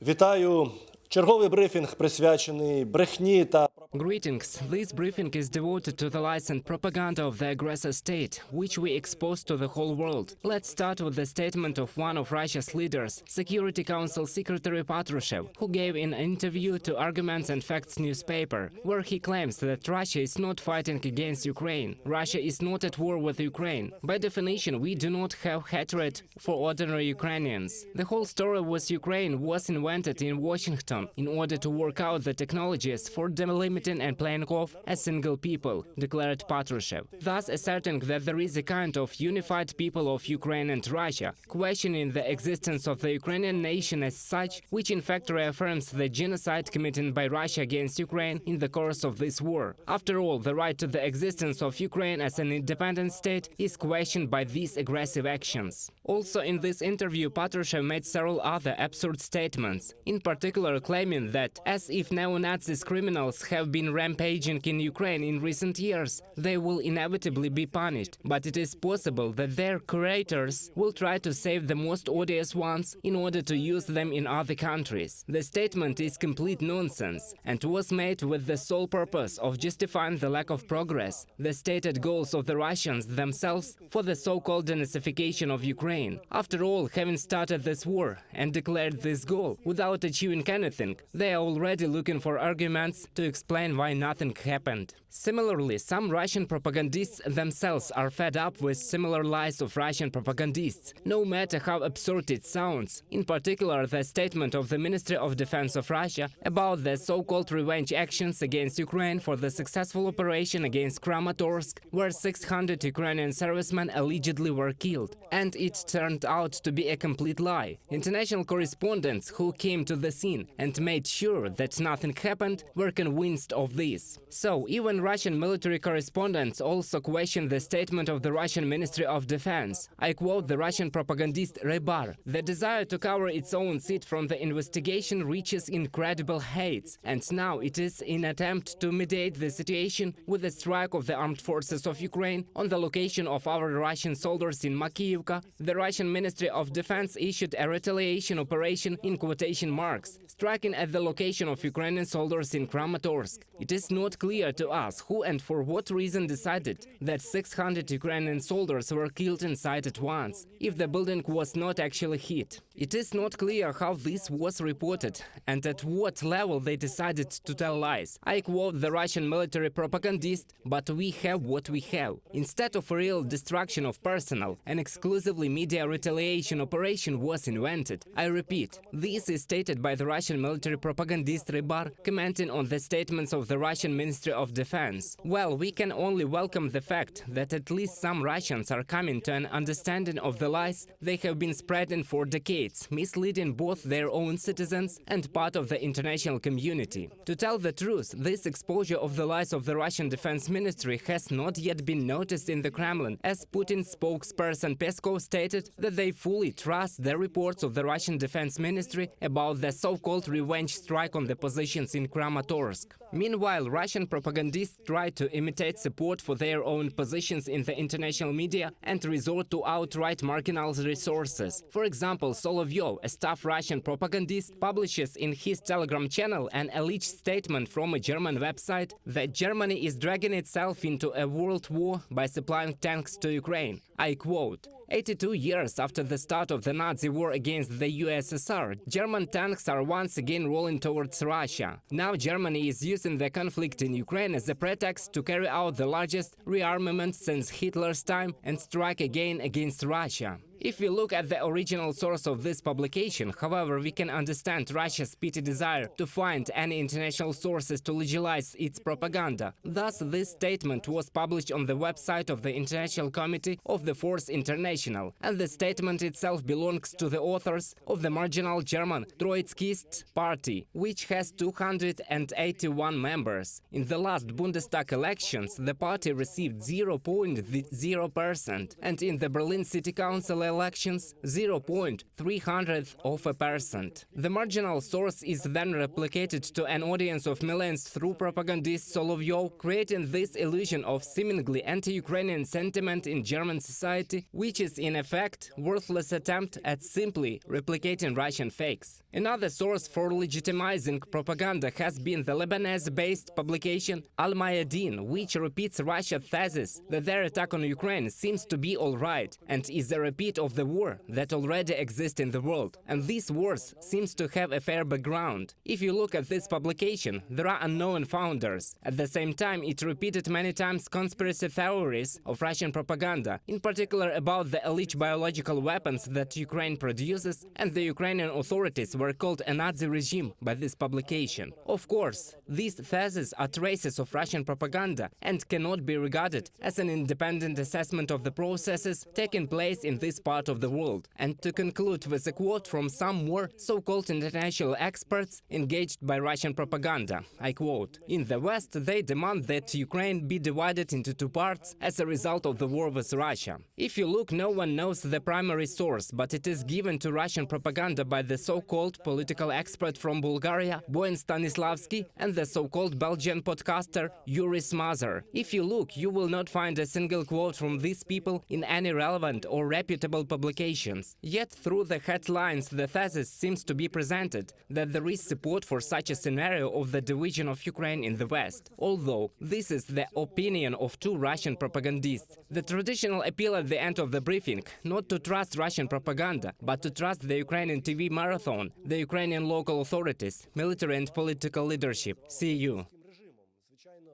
Вітаю! Черговий брифінг присвячений брехні та Greetings. This briefing is devoted to the lies and propaganda of the aggressor state, which we expose to the whole world. Let's start with the statement of one of Russia's leaders, Security Council Secretary Patrushev, who gave an interview to Arguments and Facts newspaper, where he claims that Russia is not fighting against Ukraine. Russia is not at war with Ukraine. By definition, we do not have hatred for ordinary Ukrainians. The whole story with Ukraine was invented in Washington in order to work out the technologies for delimiting and playing off a single people, declared Patrushev, thus asserting that there is a kind of unified people of Ukraine and Russia, questioning the existence of the Ukrainian nation as such, which in fact reaffirms the genocide committed by Russia against Ukraine in the course of this war. After all, the right to the existence of Ukraine as an independent state is questioned by these aggressive actions. Also in this interview, Patrushev made several other absurd statements, in particular claiming that, as if neo-Nazis criminals have been rampaging in Ukraine in recent years, they will inevitably be punished, but it is possible that their curators will try to save the most odious ones in order to use them in other countries. The statement is complete nonsense and was made with the sole purpose of justifying the lack of progress, the stated goals of the Russians themselves for the so-called denazification of Ukraine. After all, having started this war and declared this goal without achieving anything, they are already looking for arguments to explain why nothing happened. Similarly, some Russian propagandists themselves are fed up with similar lies of Russian propagandists, no matter how absurd it sounds. In particular, the statement of the Ministry of Defense of Russia about the so-called revenge actions against Ukraine for the successful operation against Kramatorsk, where 600 Ukrainian servicemen allegedly were killed. And it turned out to be a complete lie. International correspondents who came to the scene and made sure that nothing happened were convinced of this. So, even Russian military correspondents also questioned the statement of the Russian Ministry of Defense. I quote the Russian propagandist Rybar: "The desire to cover its own seat from the investigation reaches incredible heights, and now it is in attempt to mediate the situation with the strike of the armed forces of Ukraine on the location of our Russian soldiers in Makiivka. The Russian Ministry of Defense issued a retaliation operation in quotation marks, striking at the location of Ukrainian soldiers in Kramatorsk. It is not clear to us who and for what reason decided that 600 Ukrainian soldiers were killed inside at once, if the building was not actually hit. It is not clear how this was reported and at what level they decided to tell lies. I quote the Russian military propagandist, but we have what we have. Instead of a real destruction of personnel, an exclusively media retaliation operation was invented. I repeat, this is stated by the Russian military propagandist Rybar, commenting on the statements of the Russian Ministry of Defense. Well, we can only welcome the fact that at least some Russians are coming to an understanding of the lies they have been spreading for decades, misleading both their own citizens and part of the international community. To tell the truth, this exposure of the lies of the Russian Defense Ministry has not yet been noticed in the Kremlin, as Putin's spokesperson Peskov stated that they fully trust the reports of the Russian Defense Ministry about the so-called revenge strike on the positions in Kramatorsk. Meanwhile, Russian propagandists try to imitate support for their own positions in the international media and resort to outright marginal resources. For example, Solovyov, a staff Russian propagandist, publishes in his Telegram channel an alleged statement from a German website that Germany is dragging itself into a world war by supplying tanks to Ukraine. I quote: 82 years after the start of the Nazi war against the USSR, German tanks are once again rolling towards Russia. Now Germany is using the conflict in Ukraine as a pretext to carry out the largest rearmament since Hitler's time and strike again against Russia. If we look at the original source of this publication, however, we can understand Russia's petty desire to find any international sources to legitimize its propaganda. Thus, this statement was published on the website of the International Committee of the Force International, and the statement itself belongs to the authors of the marginal German Troitskyist Party, which has 281 members. In the last Bundestag elections, the party received 0.0%, and in the Berlin City Council elections 0.300%. The marginal source is then replicated to an audience of millions through propagandist Solovyev, creating this illusion of seemingly anti-Ukrainian sentiment in German society, which is in effect worthless attempt at simply replicating Russian fakes. Another source for legitimizing propaganda has been the Lebanese-based publication Al Mayadin, which repeats Russia's thesis that their attack on Ukraine seems to be all right and is a repeat of the war that already exists in the world. And this wars seems to have a fair background. If you look at this publication, there are unknown founders. At the same time, it repeated many times conspiracy theories of Russian propaganda, in particular about the elite biological weapons that Ukraine produces, and the Ukrainian authorities were called a Nazi regime by this publication. Of course, these theses are traces of Russian propaganda and cannot be regarded as an independent assessment of the processes taking place in this part of the world. And to conclude with a quote from some more so-called international experts engaged by Russian propaganda, I quote, "In the West, they demand that Ukraine be divided into two parts as a result of the war with Russia. If you look, no one knows the primary source, but it is given to Russian propaganda by the so-called political expert from Bulgaria, Boyan Stanislavski, and the so-called Belgian podcaster Yuri Smazar. If you look, you will not find a single quote from these people in any relevant or reputable publications. Yet through the headlines the thesis seems to be presented that there is support for such a scenario of the division of Ukraine in the West. Although this is the opinion of two Russian propagandists. The traditional appeal at the end of the briefing, not to trust Russian propaganda, but to trust the Ukrainian TV marathon, the Ukrainian local authorities, military and political leadership. See you.